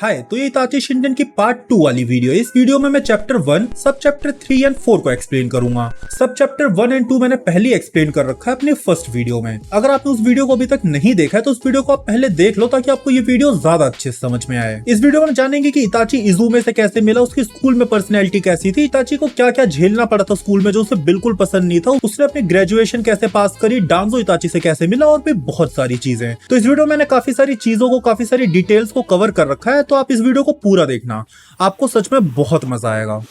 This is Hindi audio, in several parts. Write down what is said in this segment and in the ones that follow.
हाय, तो ये इताची शिंडेन की पार्ट 2 वाली वीडियो है। इस वीडियो में मैं चैप्टर 1, सब चैप्टर 3 एंड 4 को एक्सप्लेन करूंगा। सब चैप्टर 1 एंड 2 मैंने पहले ही एक्सप्लेन कर रखा है अपनी फर्स्ट वीडियो में। अगर आपने उस वीडियो को अभी तक नहीं देखा है तो उस वीडियो को आप पहले देख लो ताकि आपको ये वीडियो ज्यादा अच्छे से समझ में आए। इस वीडियो में जानेंगे कि इताची इज़ूमे से कैसे मिला, उसकी स्कूल में पर्सनैलिटी कैसी थी, इताची को क्या क्या झेलना पड़ा था स्कूल में जो उसे बिल्कुल पसंद नहीं था, उसने अपनी ग्रेजुएशन कैसे पास करी, डांजो इताची से कैसे मिला और भी बहुत सारी चीजें। तो इस वीडियो में मैंने काफी सारी चीजों को, काफी सारी डिटेल्स को कवर कर रखा है, तो आप इस वीडियो को पूरा देखना, आपको सच में बहुत मजा आएगा।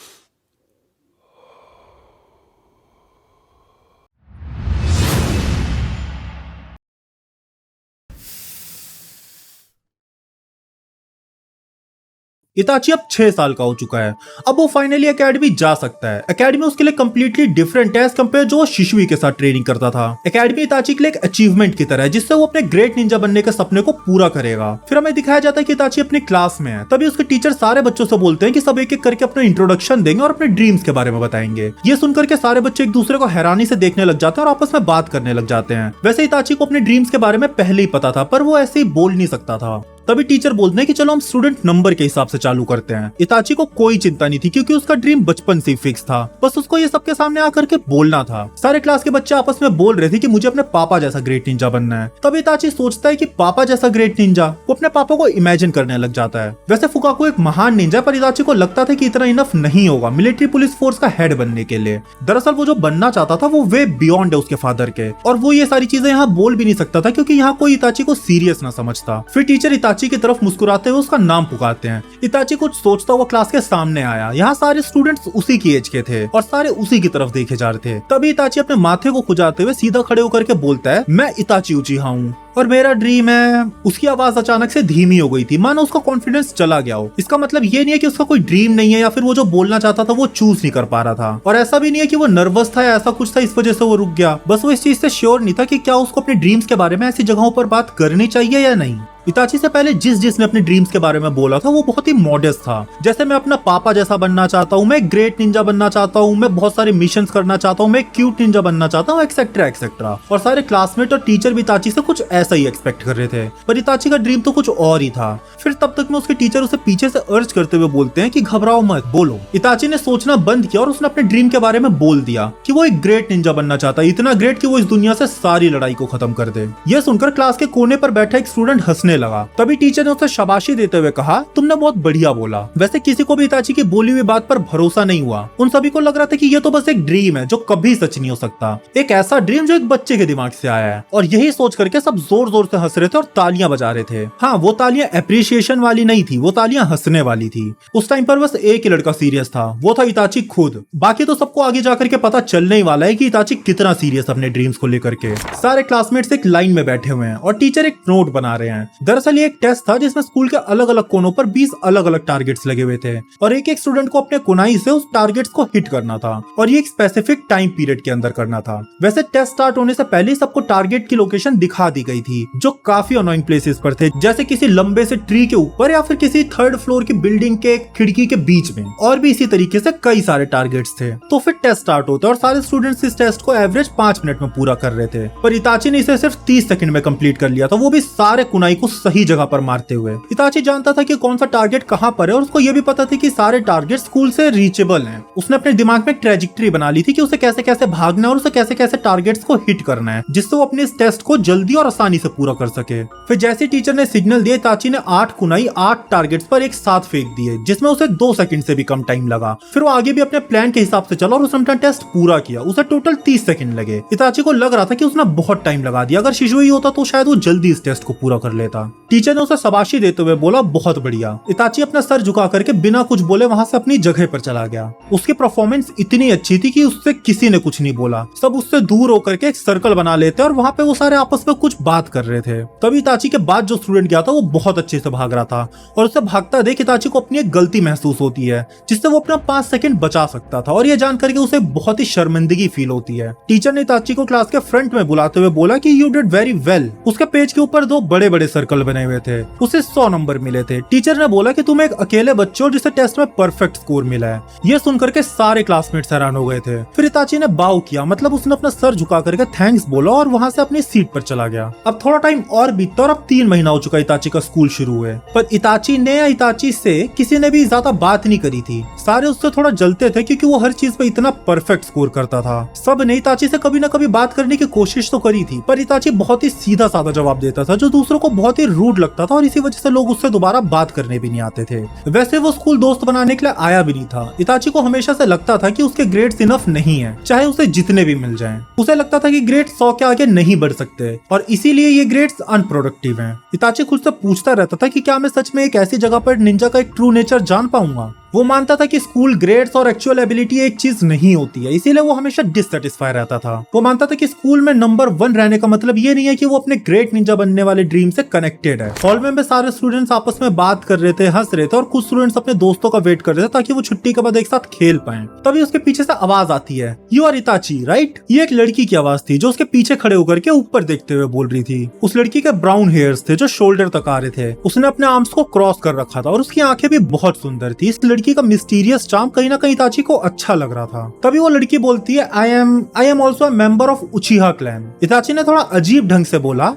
इताची अब 6 साल का हो चुका है। अब वो फाइनली एकेडमी जा सकता है। एकेडमी उसके लिए कंप्लीटली डिफरेंट है एज कंपेयर जो शिशुई के साथ ट्रेनिंग करता था। एकेडमी इताची के लिए एक अचीवमेंट की तरह है जिससे वो अपने ग्रेट निंजा बनने के सपने को पूरा करेगा। फिर हमें दिखाया जाता है कि इताची अपनी क्लास में है। तभी उसके टीचर सारे बच्चों से बोलते हैं कि सब एक एक करके अपना इंट्रोडक्शन देंगे और अपने ड्रीम्स के बारे में बताएंगे। ये सुनकर के सारे बच्चे एक दूसरे को हैरानी से देखने लग जाते हैं और आपस में बात करने लग जाते हैं। वैसे इताची को अपने ड्रीम्स के बारे में पहले ही पता था, पर वो ऐसे ही बोल नहीं सकता था। तभी टीचर बोलते हैं कि चलो हम स्टूडेंट नंबर के हिसाब से चालू करते हैं। इताची को कोई चिंता नहीं थी क्योंकि उसका ड्रीम बचपन से ही फिक्स था, बस उसको ये सबके सामने आकर के बोलना था। सारे क्लास के बच्चे आपस में बोल रहे थे कि मुझे अपने पापा जैसा ग्रेट निंजा बनना है। तभी इताची सोचता है कि पापा जैसा ग्रेट निंजा, वो अपने पापा को इमेजिन करने लग जाता है। वैसे फुकाकू एक महान निंजा, पर इताची को लगता था कि इतना इनफ नहीं होगा मिलिट्री पुलिस फोर्स का हेड बनने के लिए। दरअसल वो जो बनना चाहता था वो वे बियॉन्ड है उसके फादर के, और वो ये सारी चीजें यहाँ बोल भी नहीं सकता था क्योंकि यहाँ कोई इताची को सीरियस ना समझता। फिर टीचर इताची की तरफ मुस्कुराते हुए उसका नाम पुकारते हैं। इताची कुछ सोचता हुआ क्लास के सामने आया। यहाँ सारे स्टूडेंट्स उसी की एज के थे और सारे उसी की तरफ देखे जा रहे थे। तभी इताची अपने माथे को खुजाते हुए सीधा खड़े होकर के बोलता है, मैं इताची उचिहा हूँ और मेरा ड्रीम है। उसकी आवाज अचानक से धीमी हो गई थी, मानो उसका कॉन्फिडेंस चला गया हो। इसका मतलब ये नहीं है कि उसका कोई ड्रीम नहीं है या फिर वो जो बोलना चाहता था वो चूज नहीं कर पा रहा था, और ऐसा भी नहीं है कि वो नर्वस था या ऐसा कुछ था इस वजह से वो रुक गया। बस वो इस चीज से श्योर नहीं था कि क्या उसको अपने ड्रीम्स के बारे में ऐसी जगहों पर बात करनी चाहिए या नहीं। इताची से पहले जिसने अपने ड्रीम्स के बारे में बोला था वो बहुत ही मॉडेस्ट था, जैसे मैं अपना पापा जैसा बनना चाहता हूँ, मैं ग्रेट निंजा बनना चाहता हूँ, मैं बहुत सारे मिशंस करना चाहता हूँ, मैं क्यूट निंजा बनना चाहता हूँ, एक्सेट्रा एक्सेट्रा। और सारे क्लासमेट और टीचर भी इताची से कुछ ऐसा ही एक्सपेक्ट कर रहे थे, पर इताची का ड्रीम तो कुछ और ही था। फिर तब तक में उसके टीचर उसे पीछे से अर्ज करते हुए बोलते हैं कि घबराओ मत, बोलो। इताची ने सोचना बंद किया और उसने अपने ड्रीम के बारे में बोल दिया कि वो एक ग्रेट निंजा बनना चाहता है, इतना ग्रेट कि वो इस दुनिया से सारी लड़ाई को खत्म कर दे। यह सुनकर क्लास के कोने पर बैठा एक स्टूडेंट हंसने लगा। तभी टीचर ने उसे शाबाशी देते हुए कहा, तुमने बहुत बढ़िया बोला। वैसे किसी को भी इताची की बोली हुई बात पर भरोसा नहीं हुआ। उन सभी को लग रहा था कि ये तो बस एक ड्रीम है जो कभी सच नहीं हो सकता, एक ऐसा ड्रीम जो एक बच्चे के दिमाग से आया है। और यही सोच करके सब जोर जोर से हंस रहे थे और तालियां बजा रहे थे। हाँ, वो तालियां एप्रिसिएशन वाली नहीं थी, वो तालियां हंसने वाली थी। उस टाइम पर बस एक ही लड़का सीरियस था, वो था इताची खुद। बाकी तो सबको आगे जाकर के पता चलने ही वाला है कि इताची कितना सीरियस अपने ड्रीम्स को लेकर के। सारे क्लासमेट्स एक लाइन में बैठे हुए हैं और टीचर एक नोट बना रहे हैं। दरअसल ये एक टेस्ट था जिसमें स्कूल के अलग अलग कोनों पर 20 अलग अलग टारगेट्स लगे हुए थे और एक एक स्टूडेंट को अपने कुनाई से उस टारगेट्स को हिट करना था, और ये एक स्पेसिफिक टाइम पीरियड के अंदर करना था। वैसे टेस्ट स्टार्ट होने से पहले सबको टारगेट की लोकेशन दिखा दी गई थी जो काफी अनोइंग प्लेसेस पर थे, जैसे किसी लंबे से ट्री के ऊपर या फिर किसी 3rd फ्लोर की बिल्डिंग के खिड़की के बीच में, और भी इसी तरीके से कई सारे टारगेट्स थे। तो फिर टेस्ट स्टार्ट होता और सारे स्टूडेंट्स इस टेस्ट को एवरेज 5 मिनट में पूरा कर रहे थे, पर इताची ने इसे सिर्फ 30 सेकंड में कंप्लीट कर लिया था, वो भी सारे कुनाई को सही जगह पर मारते हुए। इताची जानता था कि कौन सा टारगेट कहां पर है और उसको यह भी पता थी कि सारे टारगेट स्कूल से रीचेबल हैं। उसने अपने दिमाग में एक ट्रेजेक्टरी बना ली थी कि उसे कैसे कैसे भागना है और उसे कैसे कैसे टारगेट्स को हिट करना है, जिससे वो अपने इस टेस्ट को जल्दी और आसानी से पूरा कर सके। फिर जैसे टीचर ने सिग्नल दिया, इताची ने 8 कुनाई 8 टारगेट्स पर एक साथ फेंक दिए, जिसमें उसे 2 सेकंड से भी कम टाइम लगा। फिर वो आगे भी अपने प्लान के हिसाब से चला और उसने अपना टेस्ट पूरा किया। उसे टोटल 30 सेकंड लगे। इताची को लग रहा था कि उसने बहुत टाइम लगा दिया, अगर शिशुई होता तो शायद वो जल्दी इस टेस्ट को पूरा कर लेता। टीचर ने उसे शाबाशी देते हुए बोला, बहुत बढ़िया। इताची अपना सर झुका करके बिना कुछ बोले वहां से अपनी जगह पर चला गया। उसकी परफॉर्मेंस इतनी अच्छी थी कि उससे किसी ने कुछ नहीं बोला। सब उससे दूर होकर के एक सर्कल बना लेते और वहां पे वो सारे आपस में कुछ बात कर रहे थे। तभी इताची के बाद जो स्टूडेंट गया था वो बहुत अच्छे से भाग रहा था, और उसे भागता देख इताची को अपनी एक गलती महसूस होती है जिससे वो अपना 5 सेकंड बचा सकता था, और ये जान करके उसे बहुत ही शर्मिंदगी फील होती है। टीचर ने इताची को क्लास के फ्रंट में बुलाते हुए बोला कि यू डिड वेरी वेल। उसके पेज के ऊपर 2 बड़े बड़े सर्कल बने हुए थे, उसे 100 नंबर मिले थे। टीचर ने बोला कि तुम एक अकेले बच्चे हो जिसे टेस्ट में परफेक्ट स्कोर मिला है। ये सुनकर के सारे क्लासमेट्स हैरान हो गए थे। फिर इताची ने बाव किया, मतलब उसने अपना सर झुका करके थैंक्स बोला और वहां से अपनी सीट पर चला गया। अब थोड़ा टाइम और बीतता और अब 3 महीना हो चुका इताची का स्कूल शुरू हुए, पर इताची ने या इताची से किसी ने भी ज्यादा बात नहीं करी थी। सारे उससे थोड़ा जलते थे क्योंकि वो हर चीज पे इतना परफेक्ट स्कोर करता था। सब ने इताची से कभी ना कभी बात करने की कोशिश तो करी थी, पर इताची बहुत ही सीधा साधा जवाब देता था जो दूसरों को बहुत ही रूड लगता था और इसी वजह से लोग उससे दोबारा बात करने भी नहीं आते थे। वैसे वो स्कूल दोस्त बनाने के लिए आया भी नहीं था। इताची को हमेशा से लगता था कि उसके ग्रेड्स इनफ नहीं है, चाहे उसे जितने भी मिल जाएं। उसे लगता था कि ग्रेड 100 के आगे नहीं बढ़ सकते और इसीलिए ये ग्रेड्स अनप्रोडक्टिव हैं। इताची खुद से पूछता रहता था कि क्या मैं सच में एक ऐसी जगह पर निंजा का एक ट्रू नेचर जान पाऊंगा। वो मानता था कि स्कूल ग्रेड्स और एक्चुअल एबिलिटी एक चीज नहीं होती है, इसीलिए वो हमेशा डिससेटिस्फाई रहता था। वो मानता था कि स्कूल में नंबर 1 रहने का मतलब ये नहीं है कि वो अपने ग्रेट निंजा बनने वाले ड्रीम से कनेक्टेड है। हॉल में सारे स्टूडेंट्स आपस में बात कर रहे थे, हंस रहे थे और कुछ स्टूडेंट्स अपने दोस्तों का वेट कर रहे थे ताकि वो छुट्टी के बाद एक साथ खेल पाएं। तभी उसके पीछे से आवाज आती है, यू आर इताची राइट। ये एक लड़की की आवाज थी जो उसके पीछे खड़े होकर के ऊपर देखते हुए बोल रही थी। उस लड़की के ब्राउन हेयर्स थे जो शोल्डर तक आ रहे थे। उसने अपने आर्म्स को क्रॉस कर रखा था और उसकी आंखें भी बहुत सुंदर थी। इस लड़की का मिस्टीरियस चार्म कहीं ना कहीं इताची को अच्छा लग रहा था। तभी वो लड़की बोलती है, I am also a member of उचिहा clan. इताची ने थोड़ा अजीब ढंग से बोला,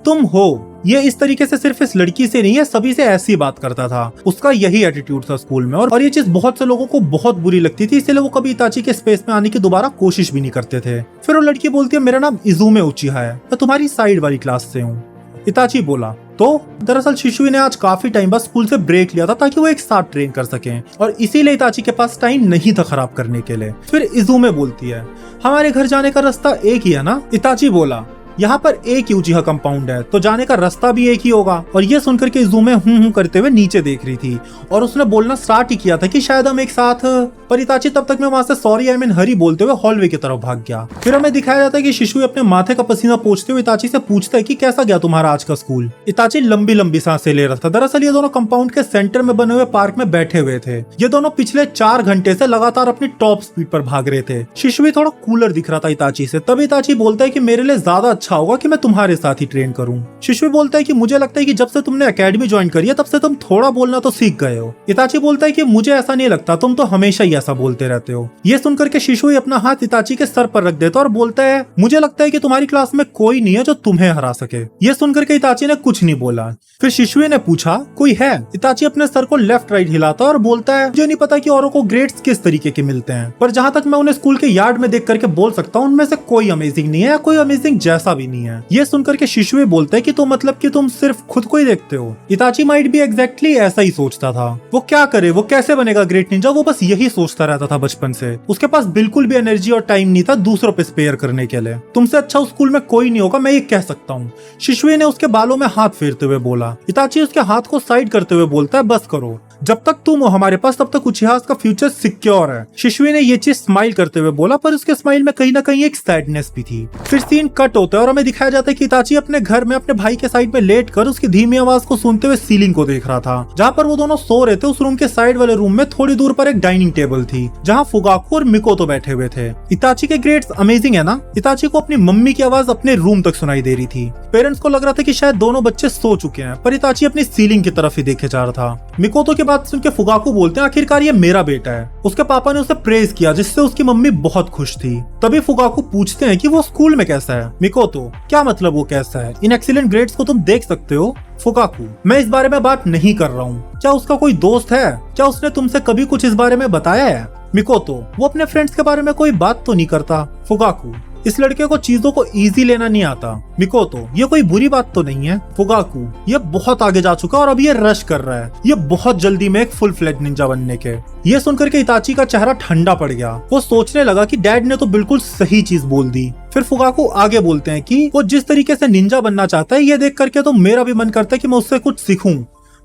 तुम हो। ये इस तरीके से सिर्फ इस लड़की से नहीं है, सभी से ऐसी बात करता था। उसका यही एटीट्यूड था स्कूल में और ये चीज बहुत से लोगों को बहुत बुरी लगती थी, इसलिए वो कभी इताची के स्पेस में आने की दोबारा कोशिश भी नहीं करते थे। फिर वो लड़की बोलती है, मेरा नाम इजुमे उचिहा है, मैं तुम्हारी साइड वाली क्लास से हूँ। इताची बोला, तो दरअसल शिशुई ने आज काफी टाइम बाद स्कूल से ब्रेक लिया था ताकि वो एक साथ ट्रेन कर सकें और इसीलिए इताची के पास टाइम नहीं था खराब करने के लिए। फिर इजुमे बोलती है, हमारे घर जाने का रास्ता एक ही है ना। इताची बोला, यहाँ पर एक ही उचिहा कंपाउंड है तो जाने का रास्ता भी एक ही होगा। और ये सुनकर के इजुमे हूं करते हुए नीचे देख रही थी और उसने बोलना स्टार्ट ही किया था कि शायद हम एक साथ, पर इताची तब तक में वहां से सॉरी आई मीन हरी बोलते हुए हॉलवे की तरफ भाग गया। फिर हमें दिखाया जाता है कि शिशुई अपने माथे का पसीना पोंछते हुए इताची से पूछता है कि कैसा गया तुम्हारा आज का स्कूल। इताची लंबी लंबी सांसें ले रहा था। दरअसल ये दोनों कंपाउंड के सेंटर में बने हुए पार्क में बैठे हुए थे। ये दोनों पिछले 4 घंटे से लगातार अपनी टॉप स्पीड पर भाग रहे थे। शिशुई थोड़ा कूलर दिख रहा था इताची से। तब इताची बोलता है कि मेरे लिए ज्यादा अच्छा होगा कि मैं तुम्हारे साथ ही ट्रेन करूं। शिशुई बोलता है कि मुझे लगता है कि जब से तुमने एकेडमी ज्वाइन करी है तब से तुम थोड़ा बोलना तो सीख गए हो। इताची बोलता है कि मुझे ऐसा नहीं लगता, तुम तो हमेशा ही ऐसा बोलते रहते हो। ये सुनकर के शिशुई अपना हाथ इताची के सर पर रख देता और बोलता है, मुझे लगता है कि तुम्हारी क्लास में कोई नहीं है जो तुम्हें हरा सके। ये सुनकर के इताची ने कुछ नहीं बोला। फिर शिशुई ने पूछा, कोई है? इताची अपने सर को लेफ्ट राइट हिलाता और बोलता है, मुझे नहीं पता कि औरों को ग्रेड्स किस तरीके के मिलते हैं, पर जहां तक मैं उन्हें स्कूल के यार्ड में देख करके बोल सकता हूँ उनमें से कोई अमेजिंग नहीं है या कोई अमेजिंग जैसा भी नहीं है। ये सुनकर के शिशुई बोलता है कि तो मतलब कि तुम सिर्फ खुद को ही देखते हो। इताची माइट भी एग्जैक्टली ऐसा ही सोचता था। वो क्या करे, वो कैसे बनेगा ग्रेट निंजा, वो बस यही सोचता रहता था बचपन से। उसके पास बिल्कुल भी एनर्जी और टाइम नहीं था दूसरों पे स्पेयर करने के लिए। तुमसे अच्छा उस स्कूल में कोई नहीं होगा, मैं ये कह सकता हूँ। शिशुई ने उसके बालों में हाथ फेरते हुए बोला। इताची उसके हाथ को साइड करते हुए बोलता है, बस करो, जब तक तुम हो हमारे पास तब तक उचिहा का फ्यूचर सिक्योर है। शिशुई ने ये चीज स्माइल करते हुए बोला, पर उसके स्माइल में कहीं ना कहीं एक सैडनेस भी थी। फिर सीन कट होता है और हमें दिखाया जाता है कि इताची अपने घर में अपने भाई के साइड में लेट कर उसकी धीमी आवाज को सुनते हुए सीलिंग को देख रहा था। जहाँ पर वो दोनों सो रहे थे उस रूम के साइड वाले रूम में थोड़ी दूर पर एक डाइनिंग टेबल थी जहाँ फुगाकू और मिकोतो बैठे हुए थे। इताची के ग्रेड्स अमेजिंग है ना। इताची को अपनी मम्मी की आवाज अपने रूम तक सुनाई दे रही थी। पेरेंट्स को लग रहा था कि शायद दोनों बच्चे सो चुके हैं, पर इताची अपनी सीलिंग की तरफ ही देखे जा रहा था। मिकोतो की बात सुन के फुगाकू बोलते हैं, आखिरकार ये मेरा बेटा है। उसके पापा ने उसे प्रेज किया जिससे उसकी मम्मी बहुत खुश थी। तभी फुगाकू पूछते हैं कि वो स्कूल में कैसा है। मिकोतो, क्या मतलब वो कैसा है? इन एक्सीलेंट ग्रेड्स को तुम देख सकते हो। फुगाकू, मैं इस बारे में बात नहीं कर रहा हूँ। क्या उसका कोई दोस्त है? क्या उसने तुमसे कभी कुछ इस बारे में बताया है? मिकोतो, वो अपने फ्रेंड्स के बारे में कोई बात तो नहीं करता। फुगाकू, इस लड़के को चीजों को इजी लेना नहीं आता। मिकोतो, ये कोई बुरी बात तो नहीं है। फुगाकू, ये बहुत आगे जा चुका और अब ये रश कर रहा है। ये बहुत जल्दी में एक फुल फ्लेज निंजा बनने के। ये सुनकर के इताची का चेहरा ठंडा पड़ गया। वो सोचने लगा कि डैड ने तो बिल्कुल सही चीज बोल दी। फिर फुगाकू आगे बोलते हैं कि वो जिस तरीके से निंजा बनना चाहता है ये देख करके तो मेरा भी मन करता है कि मैं उससे कुछ सीखूं,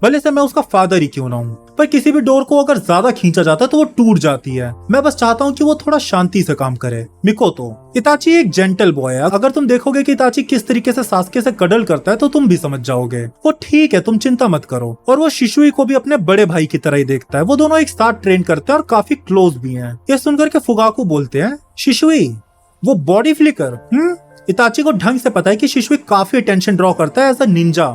भले से मैं उसका फादर ही क्यों ना हूँ। पर किसी भी डोर को अगर ज्यादा खींचा जाता है तो वो टूट जाती है। मैं बस चाहता हूँ कि वो थोड़ा शांति से काम करे। मिकोतो, इताची एक जेंटल बॉय है। अगर तुम देखोगे कि इताची किस तरीके से सासके से कडल करता है तो तुम भी समझ जाओगे। वो ठीक है, तुम चिंता मत करो। और वो शिशुई को भी अपने बड़े भाई की तरह ही देखता है। वो दोनों एक साथ ट्रेन करते हैं और काफी क्लोज भी हैं। ये सुनकर के फुगाकू बोलते हैं, शिशुई, वो बॉडी फ्लिकर इताची को ढंग से पता है कि शिशुई काफी अटेंशन ड्रॉ करता है एज अ निंजा,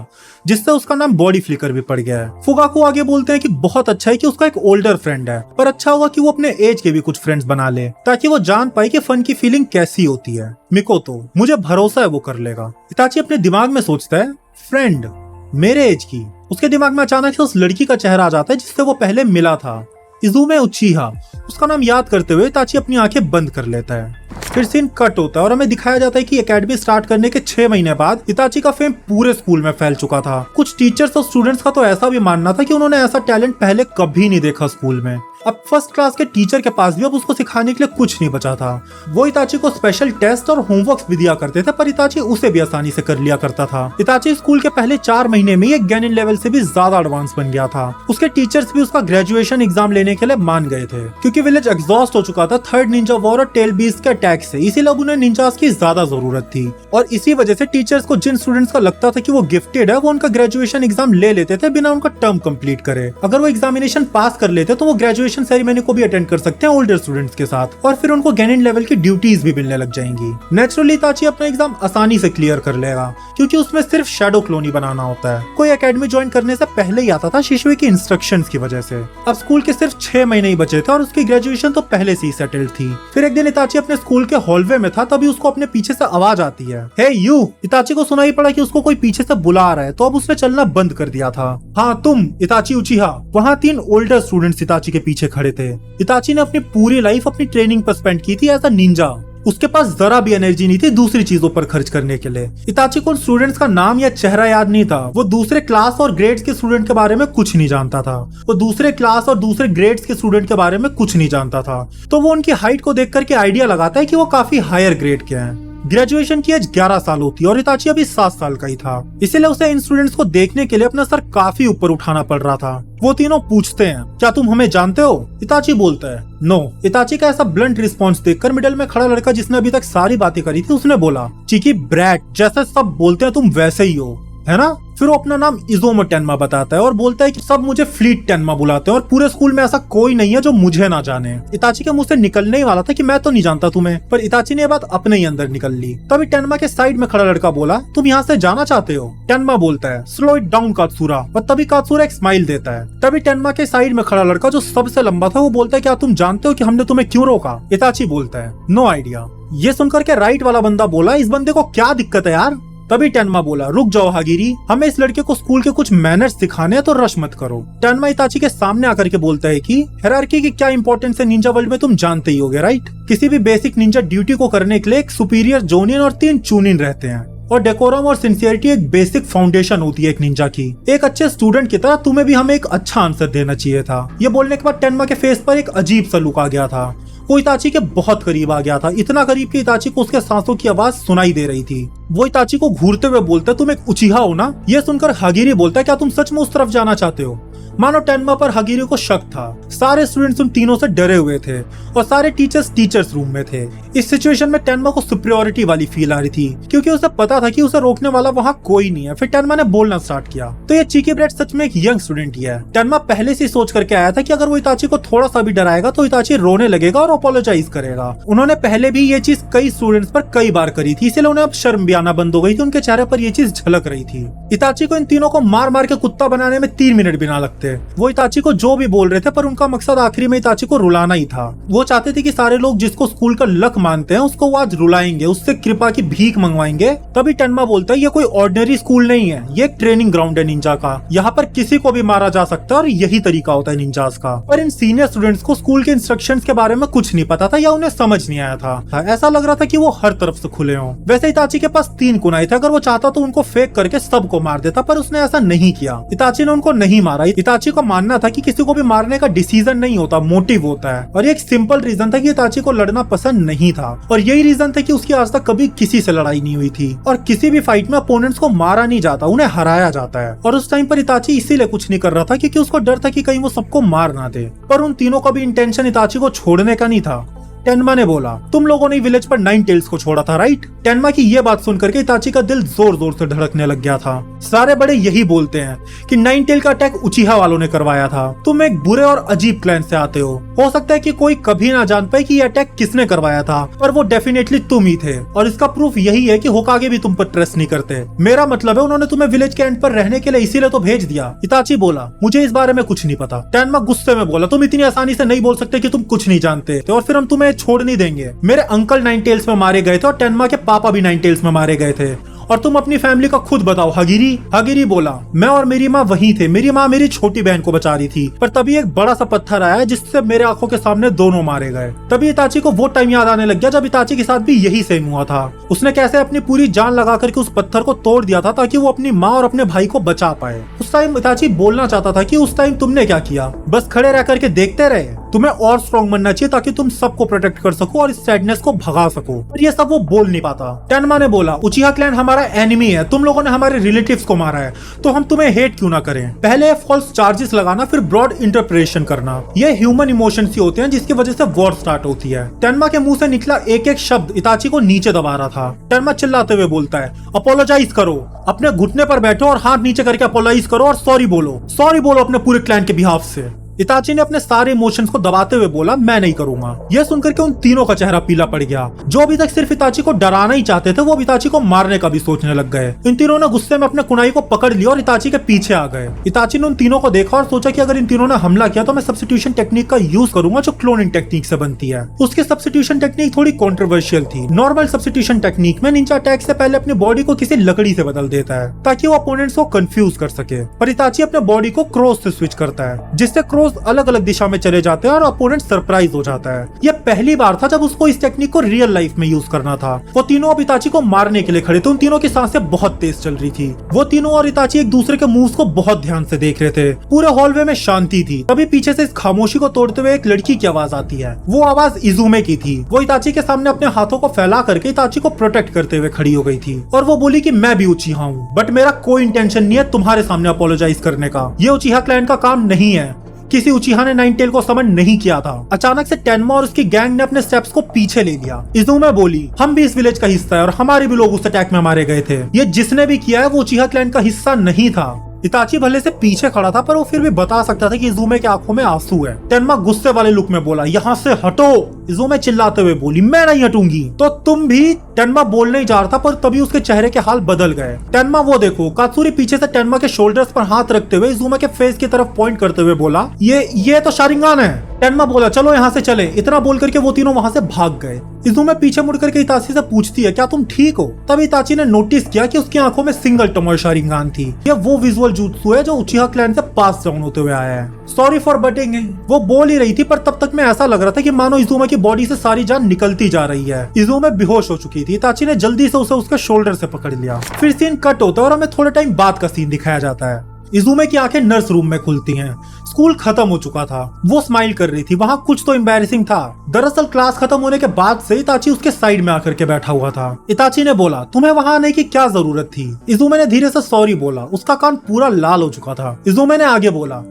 जिससे उसका नाम बॉडी फ्लिकर भी पड़ गया है। फुगाकू आगे बोलते हैं कि बहुत अच्छा है कि उसका एक ओल्डर फ्रेंड है, पर अच्छा होगा कि वो अपने एज के भी कुछ फ्रेंड्स बना ले ताकि वो जान पाए कि फन की फीलिंग कैसी होती है। मिकोतो, मुझे भरोसा है वो कर लेगा। इताची अपने दिमाग में सोचता है, फ्रेंड मेरे एज की। उसके दिमाग में अचानक से उस लड़की का चेहरा आ जाता है जिससे वो पहले मिला था, इजुमे उचिहा। उसका नाम याद करते हुए इताची अपनी आंखें बंद कर लेता है। फिर सीन कट होता है और हमें दिखाया जाता है कि एकेडमी स्टार्ट करने के 6 महीने बाद इताची का फेम पूरे स्कूल में फैल चुका था। कुछ टीचर्स और स्टूडेंट्स का तो ऐसा भी मानना था कि उन्होंने ऐसा टैलेंट पहले कभी नहीं देखा स्कूल में। अब फर्स्ट क्लास के टीचर के पास भी अब उसको सिखाने के लिए कुछ नहीं बचा था। वो इताची को स्पेशल टेस्ट और होमवर्क भी दिया करते थे, पर इताची उसे भी आसानी से कर लिया करता था। इताची स्कूल के पहले 4 महीने में एक गैनिन लेवल से भी ज्यादा एडवांस बन गया था। उसके टीचर्स भी उसका ग्रेजुएशन एग्जाम लेने के लिए मान गए थे, क्योंकि विलेज एग्जॉस्ट हो चुका था थर्ड निंजा वॉर और टेल बीस्ट के अटैक से। इसीलिए उन्हें निंजास की ज्यादा जरूरत थी, और इसी वजह से टीचर्स को जिन स्टूडेंट्स का लगता था कि वो गिफ्टेड है, वो उनका ग्रेजुएशन एग्जाम ले लेते थे बिना उनका टर्म कंप्लीट करे। अगर वो एग्जामिनेशन पास कर लेते तो वो ग्रेजुएशन सेरेमनी को भी अटेंड कर सकते हैं ओल्डर स्टूडेंट्स के साथ, और फिर उनको गैनिन लेवल की ड्यूटीज भी मिलने लग जाएंगी। नेचुरली इताची अपना एग्जाम आसानी से क्लियर कर लेगा, क्योंकि उसमें सिर्फ शैडो क्लोनी बनाना होता है। कोई एकेडमी ज्वाइन करने से पहले ही आता था शिशुई की इंस्ट्रक्शंस की वजह से। अब स्कूल के सिर्फ 6 महीने ही बचे थे और उसकी ग्रेजुएशन तो पहले से ही सेटल्ड थी। फिर एक दिन इताची अपने स्कूल के हॉलवे में था, तभी उसको अपने पीछे से आवाज आती है, हे यू। इताची को सुनाई पड़ा कि उसको कोई पीछे से बुला रहा है, तो अब उसने चलना बंद कर दिया था। हाँ तुम, इताची उचिहा। वहाँ 3 ओल्डर स्टूडेंट्स इताची के पीछे खड़े थे। इताची ने अपनी पूरी लाइफ अपनी ट्रेनिंग पर स्पेंड की थी एज अ निंजा। उसके पास जरा भी एनर्जी नहीं थी दूसरी चीजों पर खर्च करने के लिए। इताची को उन स्टूडेंट्स का नाम या चेहरा याद नहीं था। वो दूसरे क्लास और ग्रेड्स के स्टूडेंट के बारे में कुछ नहीं जानता था। वो दूसरे क्लास और दूसरे ग्रेड्स के स्टूडेंट के बारे में कुछ नहीं जानता था। तो वो उनकी हाइट को देख करके आइडिया लगाता है कि वो काफी हायर ग्रेड के हैं। ग्रेजुएशन की एज 11 साल होती है और इताची अभी 7 साल का ही था, इसीलिए उसे इन स्टूडेंट्स को देखने के लिए अपना सर काफी ऊपर उठाना पड़ रहा था। वो तीनों पूछते हैं, क्या तुम हमें जानते हो? इताची बोलता है, नो। इताची का ऐसा ब्लंट रिस्पॉन्स देखकर मिडल में खड़ा लड़का जिसने अभी तक सारी बातें करी थी उसने बोला, चीकी ब्रैट, जैसे सब बोलते हैं तुम वैसे ही हो, है ना? फिर वो अपना नाम इजोमो टेन्मा बताता है और बोलता है कि सब मुझे फ्लीट टेन्मा बुलाते हैं और पूरे स्कूल में ऐसा कोई नहीं है जो मुझे ना जाने। इताची के मुंह से निकलने ही वाला था कि मैं तो नहीं जानता तुम्हें, पर इताची ने ये बात अपने ही अंदर निकल ली। तभी टेन्मा के साइड में खड़ा लड़का बोला, तुम यहाँ से जाना चाहते हो? टेन्मा बोलता है, स्लो इट डाउन कात्सूरा। और तभी कात्सूरा एक स्माइल देता है। तभी टेन्मा के साइड में खड़ा लड़का जो सबसे लंबा था वो बोलता है, क्या तुम जानते हो कि हमने तुम्हें क्यों रोका? इताची बोलता है, नो आइडिया। ये सुनकर के राइट वाला बंदा बोला, इस बंदे को क्या दिक्कत है यार? तभी टेन्मा बोला, रुक जाओ हागिरी, हमें इस लड़के को स्कूल के कुछ मैनर्स सिखाने हैं, तो रश मत करो। टेन्मा इताची के सामने आकर के बोलता है कि हायरार्की की क्या इंपॉर्टेंस है निंजा वर्ल्ड में तुम जानते ही होगे, राइट? किसी भी बेसिक निंजा ड्यूटी को करने के लिए एक सुपीरियर, जोनियन और 3 चूनिन रहते हैं, और डेकोरम और सिंसियरिटी एक बेसिक फाउंडेशन होती है एक निंजा की। एक अच्छे स्टूडेंट की तरह तुम्हें भी हमें एक अच्छा आंसर देना चाहिए था। ये बोलने के बाद टेन्मा के फेस पर एक अजीब सा लुक आ गया था। वो इताची के बहुत करीब आ गया था, इतना करीब कि इताची को उसके सांसों की आवाज सुनाई दे रही थी। वो इताची को घूरते हुए बोलता, तुम एक उचिहा हो ना? ये सुनकर हागिरी बोलता, क्या तुम सच में उस तरफ जाना चाहते हो? मानो टेन्मा पर हागिरी को शक था। सारे स्टूडेंट्स उन तीनों से डरे हुए थे और सारे टीचर्स रूम में थे। इस सिचुएशन में टेन्मा को सुपीरियरिटी वाली फील आ रही थी, क्योंकि उसे पता था कि उसे रोकने वाला वहाँ कोई नहीं है। फिर टेन्मा ने बोलना स्टार्ट किया, तो ये चीकी ब्रेड सच में एक यंग स्टूडेंट ही है। टेन्मा पहले से सोच करके आया था कि अगर वो इताची को थोड़ा सा भी डराएगा तो इताची रोने लगेगा और अपोलोजाइज करेगा। उन्होंने पहले भी ये चीज कई स्टूडेंट्स पर कई बार करी थी, इसलिए उन्हें अब शर्म भी आना बंद हो गई थी। उनके चेहरे पर ये चीज झलक रही थी। इताची को इन तीनों को मार मार के कुत्ता बनाने में 3 मिनट भी ना लगते। वो इताची को जो भी बोल रहे थे, पर उनका मकसद आखिरी में इताची को रुलाना ही था। वो चाहते थे कि सारे लोग जिसको स्कूल का लक मानते हैं उसको वो आज रुलाएंगे, उससे कृपा की भीख मंगवाएंगे। तभी टेन्मा बोलता है, ये कोई ऑर्डिनरी स्कूल नहीं है, ये एक ट्रेनिंग ग्राउंड है निंजा का। यहाँ पर किसी को भी मारा जा सकता है और यही तरीका होता है निंजास का। पर इन सीनियर स्टूडेंट्स को स्कूल के इंस्ट्रक्शंस के बारे में कुछ नहीं पता था या उन्हें समझ नहीं आया था। ऐसा लग रहा था कि वो हर तरफ से खुले हों। वैसे इताची के पास 3 कुनाई थे, अगर वो चाहता तो उनको फेंक करके सबको मार देता, पर उसने ऐसा नहीं किया। इताची ने उनको नहीं मारा। इताची को मानना था कि किसी को भी मारने का डिसीजन नहीं होता, मोटिव होता है। और एक सिंपल रीजन था कि इताची को लड़ना पसंद नहीं था, और यही रीजन था कि उसकी आज तक कभी किसी से लड़ाई नहीं हुई थी। और किसी भी फाइट में अपोनेंट्स को मारा नहीं जाता, उन्हें हराया जाता है। और उस टाइम पर इताची इसीलिए कुछ नहीं कर रहा था क्योंकि उसको डर था कि कहीं वो सबको मार ना दे। पर उन तीनों का भी इंटेंशन इताची को छोड़ने का नहीं था। टेन्मा ने बोला, तुम लोगों ने विलेज पर 9 टेल्स को छोड़ा था, राइट? टेन्मा की ये बात सुनकर के इताची का दिल जोर जोर से धड़कने लग गया था। सारे बड़े यही बोलते हैं कि नाइन टेल का अटैक उचिहा वालों ने करवाया था। तुम एक बुरे और अजीब क्लैन से आते हो सकता है कि कोई कभी ना जान पाए कि ये अटैक किसने करवाया था, पर वो डेफिनेटली तुम ही थे। और इसका प्रूफ यही है कि होकागे भी तुम पर ट्रस्ट नहीं करते। मेरा मतलब है उन्होंने तुम्हें विलेज के एंड पर रहने के लिए इसीलिए तो भेज दिया। इताची बोला, मुझे इस बारे में कुछ नहीं पता। टेनमा गुस्से में बोला, तुम इतनी आसानी से नहीं बोल सकते कि तुम कुछ नहीं जानते और फिर हम तुम्हें छोड़ नहीं देंगे। मेरे अंकल नाइन टेल्स में मारे गए थे और टेनमा के पापा भी नाइन टेल्स में मारे गए थे, और तुम अपनी फैमिली का खुद बताओ हगिरी। हगिरी बोला, मैं और मेरी माँ वहीं थे। मेरी माँ मेरी छोटी बहन को बचा रही थी, पर तभी एक बड़ा सा पत्थर आया जिससे मेरे आंखों के सामने दोनों मारे गए। तभी इताची को वो टाइम याद आने लग गया जब इताची के साथ भी यही सेम हुआ था। उसने कैसे अपनी पूरी जान लगा करके उस पत्थर को तोड़ दिया था ताकि वो अपनी माँ और अपने भाई को बचा पाए। उस टाइम इताची बोलना चाहता था कि उस टाइम तुमने क्या किया, बस खड़े रह करके देखते रहे। तुम्हें और स्ट्रॉन्ग बनना चाहिए ताकि तुम सबको प्रोटेक्ट कर सको और इस सैडनेस को भगा सको, पर ये सब वो बोल नहीं पाता। टेनमा ने बोला, उचिहा क्लैन हमारा एनिमी है, तुम लोगों ने हमारे रिलेटिव्स को मारा है, तो हम तुम्हें हेट क्यों ना करें। पहले फॉल्स चार्जेस लगाना, फिर ब्रॉड इंटरप्रिटेशन करना, ये ह्यूमन इमोशंस ही होते हैं जिसकी वजह से वॉर स्टार्ट होती है। टेनमा के मुंह से निकला एक एक शब्द इताची को नीचे दबा रहा था। टेनमा चिल्लाते हुए बोलता है, अपोलोजाइज करो, अपने घुटने पर बैठो और हाथ नीचे करके अपोलोजाइज करो और सॉरी बोलो अपने पूरे क्लैन के बिहाफ से। इताची ने अपने सारे इमोशंस को दबाते हुए बोला, मैं नहीं करूंगा। यह सुनकर के उन तीनों का चेहरा पीला पड़ गया। जो अभी तक सिर्फ इताची को डराना ही चाहते थे, वो अब इताची को मारने का भी सोचने लग गए। इन तीनों ने गुस्से में अपने कुनाई को पकड़ लिया और इताची के पीछे आ गए। इताची ने उन तीनों को देखा और सोचा कि अगर इन तीनों ने हमला किया तो मैं सब्स्टिट्यूशन टेक्निक का यूज करूंगा जो क्लोनिंग टेक्निक से बनती है। उसकी सब्स्टिट्यूशन टेक्निक थोड़ी कॉन्ट्रोवर्शियल थी। नॉर्मल सब्स्टिट्यूशन टेक्निक में निंजा अटैक से पहले अपनी बॉडी को किसी लकड़ी से बदल देता है ताकि वो अपोनेंट्स को कंफ्यूज कर सके, पर इताची अपने बॉडी को क्रॉस से स्विच करता है जिससे क्रॉस अलग अलग दिशा में चले जाते हैं और अपोनेंट सरप्राइज हो जाता है। यह पहली बार था जब उसको इस टेक्निक को रियल लाइफ में यूज करना था। वो तीनों अब इताची को मारने के लिए खड़े थे। उन तीनों की सांसें बहुत तेज चल रही थी। वो तीनों और इताची एक दूसरे के मूव्स को बहुत ध्यान से देख रहे थे। पूरे हॉलवे में शांति थी। तभी पीछे से इस खामोशी को तोड़ते हुए एक लड़की की आवाज आती है। वो आवाज इजुमे की थी। वो इताची के सामने अपने हाथों को फैला करके इताची को प्रोटेक्ट करते हुए खड़ी हो गई थी और वो बोली कि मैं भी उचिहा हूँ, बट मेरा कोई इंटेंशन नहीं है तुम्हारे सामने अपोलोजाइज करने का। ये उचिहा क्लैन का काम नहीं है। किसी उचिहा ने नाइन टेल को समन नहीं किया था। अचानक से टेनमा और उसकी गैंग ने अपने स्टेप्स को पीछे ले लिया। इजुमे बोली, हम भी इस विलेज का हिस्सा है और हमारे भी लोग उस अटैक में मारे गए थे। ये जिसने भी किया है वो उचिहा क्लैन का हिस्सा नहीं था। इताची भले से पीछे खड़ा था पर वो फिर भी बता सकता था कि इजुमे के आंखों में आंसू है। टेनमा गुस्से वाले लुक में बोला, यहाँ से हटो। इजुमे चिल्लाते हुए बोली, मैं नहीं हटूंगी। तो तुम भी। टेनमा बोलने ही जा रहा था पर तभी उसके चेहरे के हाल बदल गए। टेनमा वो देखो। कात्सुरी पीछे से टेनमा के शोल्डर्स पर हाथ रखते हुए इजुमे के फेस की तरफ पॉइंट करते हुए बोला, ये तो शारिंगान है। टेनमा बोला, चलो यहाँ से चले। इतना बोल करके वो तीनों वहाँ से भाग गए। इजुमे पीछे मुड़ करके इताची से पूछती है, क्या तुम ठीक हो? तब इताची ने नोटिस किया कि उसकी आंखों में सिंगल टमोर शारिंगान थी। यह वो विजुअल jutsu है जो उचिहा क्लैन से पास डाउन होते हुए आया है। Sorry for butting. वो बोल ही रही थी पर तब तक में ऐसा लग रहा था कि मानो इजुमे की बॉडी से सारी जान निकलती जा रही है। इजुमे बेहोश हो चुकी थी। इताची ने जल्दी से उसे उसके शोल्डर से पकड़ लिया। फिर सीन कट होता है और हमें थोड़े टाइम बाद का सीन दिखाया जाता है। इजुमे की आंखें नर्स रूम में खुलती हैं। स्कूल खत्म हो चुका था। वो स्माइल कर रही थी। वहाँ कुछ तो एम्बैरेसिंग था। दरअसल क्लास खत्म होने के बाद से इताची उसके साइड में आकर के बैठा हुआ था। इताची ने बोला, तुम्हें वहाँ आने की क्या जरूरत थी? इजुमे ने धीरे से सॉरी बोला। उसका कान पूरा लाल हो चुका था। इजुमे ने आगे बोला,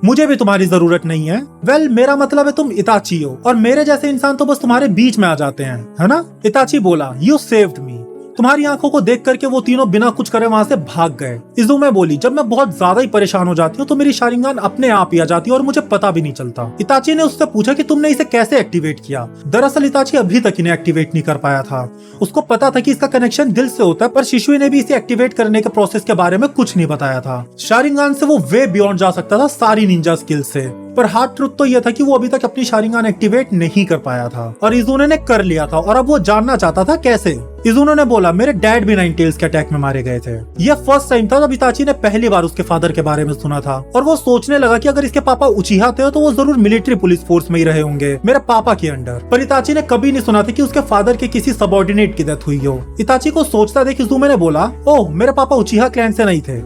मुझे भी तुम्हारी जरूरत नहीं है। वेल, मेरा मतलब है तुम इताची हो और मेरे जैसे इंसान तो बस तुम्हारे बीच में आ जाते हैं, है ना? इताची बोला, यू सेव्ड मी। तुम्हारी आंखों को देख करके वो तीनों बिना कुछ करे वहाँ से भाग गए। इजुमे बोली, जब मैं बहुत ज्यादा ही परेशान हो जाती हूँ तो मेरी शारिंगान अपने आप ही आ जाती है और मुझे पता भी नहीं चलता। इताची ने उससे पूछा कि तुमने इसे कैसे एक्टिवेट किया? दरअसल इताची अभी तक इन्हें एक्टिवेट नहीं कर पाया था। उसको पता था कि इसका कनेक्शन दिल से होता है, पर शिशुए ने भी इसे एक्टिवेट करने के प्रोसेस के बारे में कुछ नहीं बताया था। शारिंगान से वो वे बियॉन्ड जा सकता था सारी निंजा स्किल से, पर हार्ड ट्रुथ तो यह था कि वो अभी तक अपनी शारिंगान एक्टिवेट नहीं कर पाया था और इजुने ने कर लिया था और अब वो जानना चाहता था कैसे। इजुने ने बोला, मेरे डैड भी नाइन टेल्स के अटैक में मारे गए थे। यह फर्स्ट टाइम था जब इताची ने पहली बार उसके फादर के बारे में सुना था और वो सोचने लगा कि अगर इसके पापा उचिहा थे तो वो जरूर मिलिट्री पुलिस फोर्स में ही रहे होंगे, मेरे पापा के अंडर। पर इताची ने कभी नहीं सुना था कि उसके फादर के किसी सबऑर्डिनेट की डेथ हुई हो। इताची को सोचता देख इजुमे ने बोला, ओह, मेरे पापा उचिहा क्लैन से नहीं थे।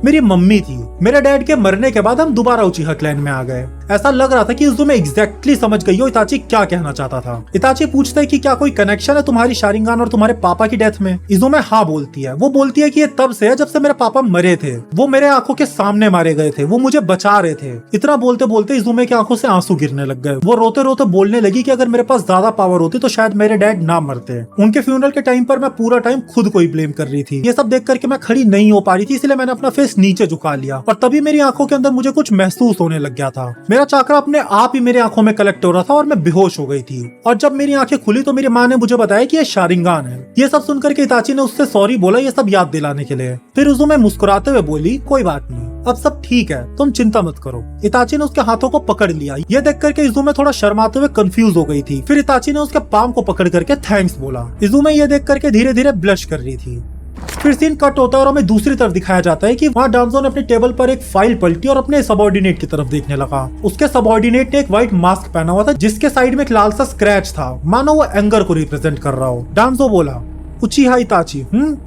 मेरी मम्मी थी। मेरे डैड के मरने के बाद हम दोबारा उचिहा क्लैन में आ गए। ऐसा लग रहा था कि इजुमे एग्जैक्टली समझ गई हो इताची क्या कहना चाहता था। इताची पूछता है कि क्या कोई कनेक्शन है तुम्हारी शारिंगान और तुम्हारे पापा की डेथ में। इजुमे हाँ बोलती है। वो बोलती है कि ये तब से है जब से मेरे पापा मरे थे। वो मेरे आंखों के सामने मारे गए थे, वो मुझे बचा रहे थे। इतना बोलते बोलते इजुमे की आंखों से आंसू गिरने लग गए। वो रोते रोते बोलने लगी कि अगर मेरे पास ज्यादा पावर होती तो शायद मेरे डैड ना मरते। उनके फ्यूनरल के टाइम पर मैं पूरा टाइम खुद को ही ब्लेम कर रही थी। ये सब देख करके मैं खड़ी नहीं हो पा रही थी, इसलिए मैंने अपना फेस नीचे झुका लिया और तभी मेरी आंखों के अंदर मुझे कुछ महसूस होने लग गया था। मेरा चाकरा अपने आप ही मेरी आंखों में कलेक्ट हो रहा था और मैं बेहोश हो गई थी। और जब मेरी आंखें खुली तो मेरी माँ ने मुझे बताया कि ये शारिंगान है। ये सब सुनकर के इताची ने उससे सॉरी बोला ये सब याद दिलाने के लिए। फिर उजुमे मुस्कुराते हुए बोली कोई बात नहीं, अब सब ठीक है, तुम चिंता मत करो। इताची ने उसके हाथों को पकड़ लिया। ये देख करके इजुमे थोड़ा शर्माते हुए कंफ्यूज हो गई थी। फिर इताची ने उसके पाम को पकड़ करके थैंक्स बोला। इजुमे ये देख करके धीरे धीरे ब्लश कर रही थी। फिर सीन कट होता है और हमें दूसरी तरफ दिखाया जाता है कि वहाँ डांजो ने अपने टेबल पर एक फाइल पलटी और अपने सबऑर्डिनेट की तरफ देखने लगा। उसके सबऑर्डिनेट ने एक व्हाइट मास्क पहना हुआ था जिसके साइड में एक लाल सा स्क्रैच था, मानो वो एंगर को रिप्रेजेंट कर रहा हो। डांजो बोला उचिहा इताची।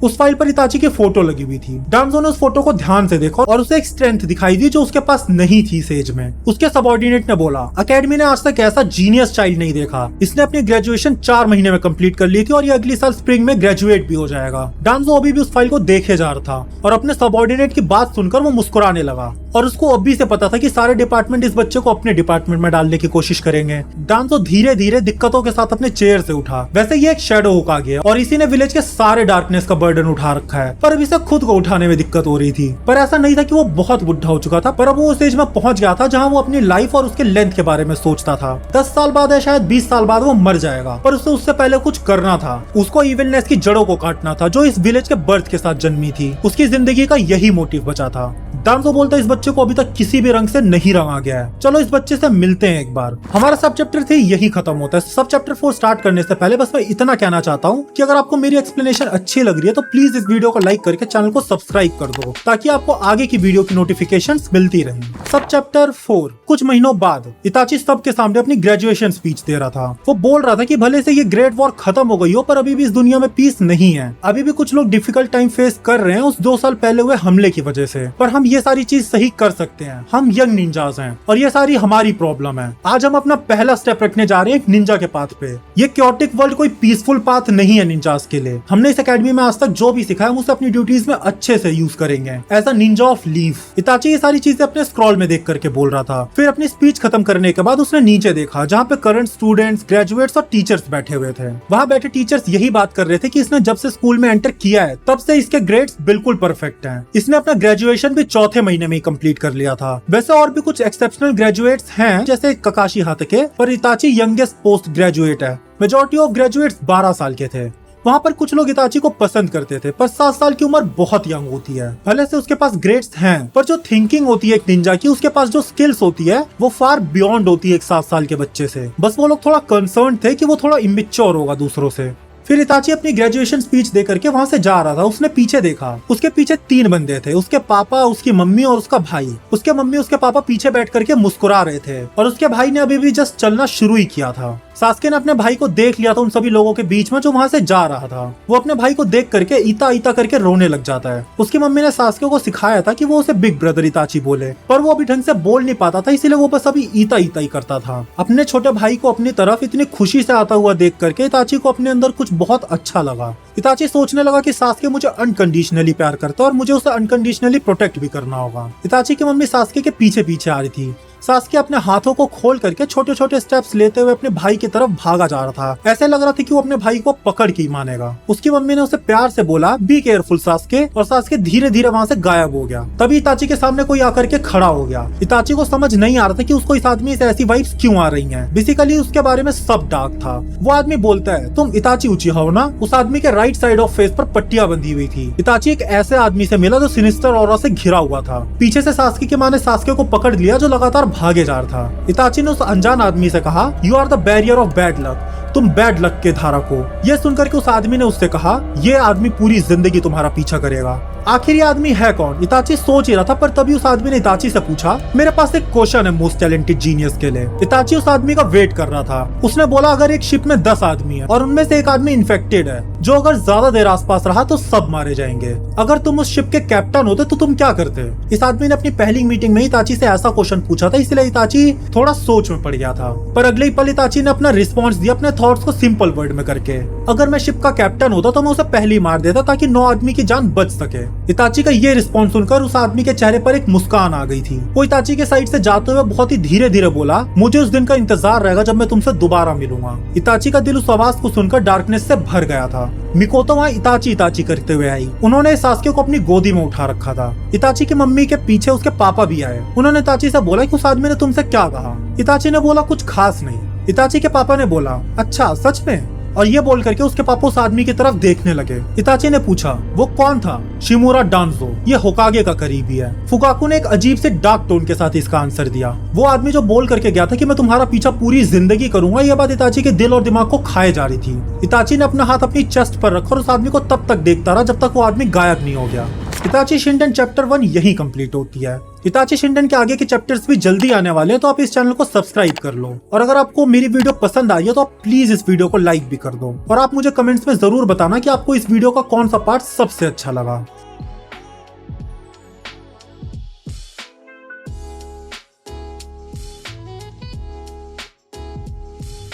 उस फाइल पर इताची की फोटो लगी हुई थी। डांजो ने उस फोटो को ध्यान से देखा और उसे एक स्ट्रेंथ दिखाई दी जो उसके पास नहीं थी सेज में। उसके सबऑर्डिनेट ने बोला अकेडमी ने आज तक ऐसा जीनियस चाइल्ड नहीं देखा। इसने अपनी ग्रेजुएशन 4 महीने में कंप्लीट कर ली थी और ये अगली साल स्प्रिंग में ग्रेजुएट भी हो जाएगा। डांजो अभी भी उस फाइल को देखे जा रहा था और अपने सबऑर्डिनेट की बात सुनकर वो मुस्कुराने लगा और उसको अभी से पता था कि सारे डिपार्टमेंट इस बच्चे को अपने डिपार्टमेंट में डालने की कोशिश करेंगे। डांजो धीरे धीरे दिक्कतों के साथ अपने चेयर से उठा। वैसे ये एक शैडो हुक आ गया और इसी ने विलेज के सारे डार्कनेस का बर्डन उठा रखा है, पर अभी से खुद को उठाने में दिक्कत हो रही थी। पर ऐसा नहीं था कि वो बहुत बुढ़ा हो चुका था, पर अब वो उस स्टेज में पहुंच गया था जहां वो अपनी लाइफ और उसके लेंथ के बारे में सोचता था। 10 साल बाद या शायद 20 साल बाद वो मर जाएगा, पर उसे उससे पहले कुछ करना था। उसको इविलनेस की जड़ों को काटना था जो इस विलेज के बर्थ के साथ जन्मी थी। उसकी जिंदगी का यही मोटिव बचा था। डांजो बोलता इस बच्चे को अभी तक किसी भी रंग से नहीं रंगा गया है, चलो इस बच्चे से मिलते हैं एक बार। हमारा सब चैप्टर थे यही खत्म होता है। सब चैप्टर 4 स्टार्ट करने से पहले बस मैं इतना कहना चाहता हूँ कि अगर आपको मेरी एक्सप्लेनेशन अच्छी लग रही है तो प्लीज इस वीडियो को लाइक करके चैनल को सब्सक्राइब कर दो ताकि आपको आगे की वीडियो की नोटिफिकेशंस मिलती रहें। सब चैप्टर 4 कुछ महीनों बाद इताची सबके सामने अपनी ग्रेजुएशन स्पीच दे रहा था। वो बोल रहा था कि भले से ये ग्रेट वॉर खत्म हो गई हो पर अभी भी इस दुनिया में पीस नहीं है। अभी भी कुछ लोग डिफिकल्ट टाइम फेस कर रहे हैं उस 2 साल पहले हुए हमले की वजह से, पर हम ये सारी चीज सही कर सकते हैं। हम यंग निंजास हैं और ये सारी हमारी प्रॉब्लम है। आज हम अपना पहला स्टेप रखने जा रहे हैं एक निंजा के पाथ पे। ये क्योटिक वर्ल्ड कोई पीसफुल पाथ नहीं है निंजास के लिए। हमने इस एकेडमी में आज तक जो भी सिखाया हम उसे अपनी ड्यूटीज में अच्छे से यूज करेंगे as a ninja of leaf. Itachi ये सारी चीजें अपने स्क्रॉल में देख करके बोल रहा था। फिर अपनी स्पीच खत्म करने के बाद उसने नीचे देखा जहाँ पे करंट स्टूडेंट्स, ग्रेजुएट्स और टीचर्स बैठे हुए थे। वहाँ बैठे टीचर्स यही बात कर रहे थे कि इसने जब से स्कूल में एंटर किया है तब से इसके ग्रेड्स बिल्कुल परफेक्ट हैं। इसने अपना ग्रेजुएशन भी चौथे महीने में ही कंप्लीट कर लिया था। वैसे और भी कुछ एक्सेप्शनल ग्रेजुएट्स हैं जैसे ककाशी हातके, पर इताची यंगेस्ट पोस्ट ग्रेजुएट है। मेजॉरिटी ऑफ ग्रेजुएट्स 12 साल के थे। वहाँ पर कुछ लोग इताची को पसंद करते थे, पर 7 साल की उम्र बहुत यंग होती है। भले से उसके पास ग्रेड्स हैं, पर जो थिंकिंग होती है एक निंजा की, उसके पास जो स्किल्स होती है वो फार बियॉन्ड होती है एक 7 साल के बच्चे से। बस वो लोग थोड़ा कंसर्न थे कि वो थोड़ा इमेच्योर होगा दूसरों से। फिर इताची अपनी ग्रेजुएशन स्पीच दे करके वहाँ से जा रहा था। उसने पीछे देखा, उसके पीछे 3 बंदे थे, उसके पापा, उसकी मम्मी और उसका भाई। उसके मम्मी उसके पापा पीछे बैठ करके मुस्कुरा रहे थे और उसके भाई ने अभी भी जस्ट चलना शुरू ही किया था। सास्के ने अपने भाई को देख लिया था उन सभी लोगों के बीच में जो वहाँ से जा रहा था। वो अपने भाई को देख करके ईता ईता करके रोने लग जाता है। उसकी मम्मी ने सास्के को सिखाया था कि वो उसे बिग ब्रदर इताची बोले, पर वो अभी ढंग से बोल नहीं पाता था, इसीलिए वो बस अभी ईता ईता ही करता था। अपने छोटे भाई को अपनी तरफ इतनी खुशी से आता हुआ देख करके इताची को अपने अंदर कुछ बहुत अच्छा लगा। इताची सोचने लगा कि सास्के मुझे अनकंडीशनली प्यार करता है और मुझे उसे अनकंडीशनली प्रोटेक्ट भी करना होगा। इताची की मम्मी सास्के के पीछे पीछे आ रही थी। सास्के अपने हाथों को खोल करके छोटे छोटे स्टेप्स लेते हुए अपने भाई की तरफ भागा जा रहा था। ऐसे लग रहा था कि वो अपने भाई को पकड़ के ही मानेगा। उसकी मम्मी ने उसे प्यार से बोला बी केयरफुल सास्के, और सास्के धीरे धीरे वहाँ से गायब हो गया। तभी इताची के सामने कोई आकर के खड़ा हो गया। इताची को समझ नहीं आ रहा था कि उसको इस आदमी से ऐसी वाइब्स क्यों आ रही हैं। बेसिकली उसके बारे में सब डार्क था। वो आदमी बोलता है तुम इताची उचिहा हो ना। उस आदमी के राइट साइड ऑफ फेस पर पट्टियां बंधी हुई थी। इताची एक ऐसे आदमी से मिला जो सिनिस्टर ऑरा से घिरा हुआ था। पीछे से सास्के की माँ ने सास्के को पकड़ लिया जो लगातार भागे जा रहा था। इताची ने उस अनजान आदमी से कहा you are the barrier of bad luck, तुम बैड लक के धारक हो। यह सुनकर के उस आदमी ने उससे कहा, ये आदमी पूरी जिंदगी तुम्हारा पीछा करेगा। आखिर ये आदमी है कौन? इताची सोच ही रहा था, पर तभी उस आदमी ने इताची से पूछा, मेरे पास एक क्वेश्चन है मोस्ट टैलेंटेड जीनियस के लिए। इताची उस आदमी का वेट कर रहा था। उसने बोला, अगर एक शिप में 10 आदमी है और उनमें से एक आदमी इन्फेक्टेड है, जो अगर ज्यादा देर आसपास रहा तो सब मारे जाएंगे, अगर तुम उस शिप के कैप्टन होते तो तुम क्या करते? इस आदमी ने अपनी पहली मीटिंग में इताची से ऐसा क्वेश्चन पूछा था, इसलिए इताची थोड़ा सोच में पड़ गया था। पर अगले ही पल इताची ने अपना रिस्पॉन्स दिया अपने थॉट्स को सिंपल वर्ड में करके, अगर मैं शिप का कैप्टन होता तो मैं उसे पहले ही मार देता ताकि 9 आदमी की जान बच सके। इताची का ये रिस्पॉन्स सुनकर उस आदमी के चेहरे पर एक मुस्कान आ गई थी। वो इताची के साइड से जाते हुए बहुत ही धीरे धीरे बोला, मुझे उस दिन का इंतजार रहेगा जब मैं तुमसे दोबारा मिलूंगा। इताची का दिल उस आवाज को सुनकर डार्कनेस से भर गया था। मिकोतो वहाँ इताची इताची करते हुए आई। उन्होंने सास्के को अपनी गोदी में उठा रखा था। इताची की मम्मी के पीछे उसके पापा भी आए। उन्होंने इताची से बोला कि उस आदमी ने तुमसे क्या कहा? इताची ने बोला, कुछ खास नहीं। इताची के पापा ने बोला, अच्छा सच में? और ये बोल करके उसके पापा उस आदमी की तरफ देखने लगे। इताची ने पूछा, वो कौन था? शिमुरा डांजो, ये होकागे का करीबी है। फुकाकू ने एक अजीब से डार्क टोन के साथ इसका आंसर दिया। वो आदमी जो बोल करके गया था कि मैं तुम्हारा पीछा पूरी जिंदगी करूंगा, ये बात इताची के दिल और दिमाग को खाए जा रही थी। इताची ने अपना हाथ अपनी चेस्ट पर रखा और उस आदमी को तब तक देखता रहा जब तक वो आदमी गायब नहीं हो गया। इताची शिंडेन चैप्टर 1 यही कंप्लीट होती है। इताची शिंडेन के आगे के चैप्टर्स भी जल्दी आने वाले हैं, तो आप इस चैनल को सब्सक्राइब कर लो। और अगर आपको मेरी वीडियो पसंद आई है तो आप प्लीज इस वीडियो को लाइक भी कर दो। और आप मुझे कमेंट्स में जरूर बताना कि आपको इस वीडियो का कौन सा पार्ट सबसे अच्छा लगा।